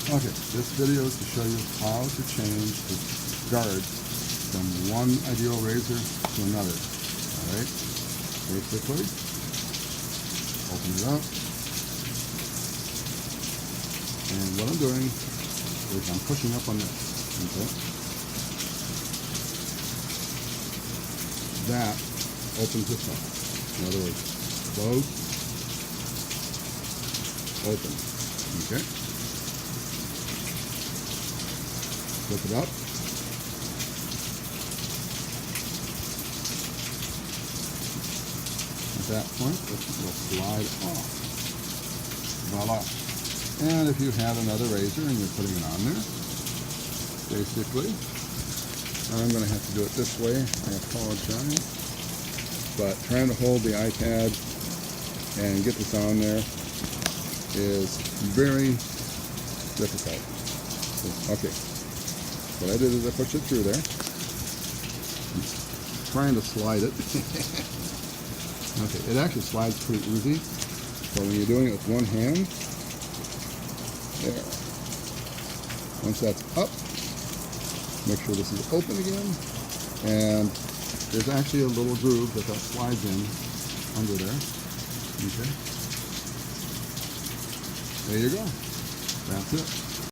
Okay, this video is to show you how to change the guard from one ideal razor to another. Alright, basically, open it up, and what I'm doing is I'm pushing up on this, okay? That opens this up. In other words, close, open, okay? Flip it up. At that point, it will slide off. Voila. And if you have another razor and you're putting it on there, basically, I'm going to have to do it this way. I apologize. But trying to hold the iPad and get this on there is very difficult. So, okay. What I did is I pushed it through there. I'm trying to slide it. Okay, it actually slides pretty easy. So when you're doing it with one hand, there. Once that's up, make sure this is open again. And there's actually a little groove that slides in under there. Okay. There you go. That's it.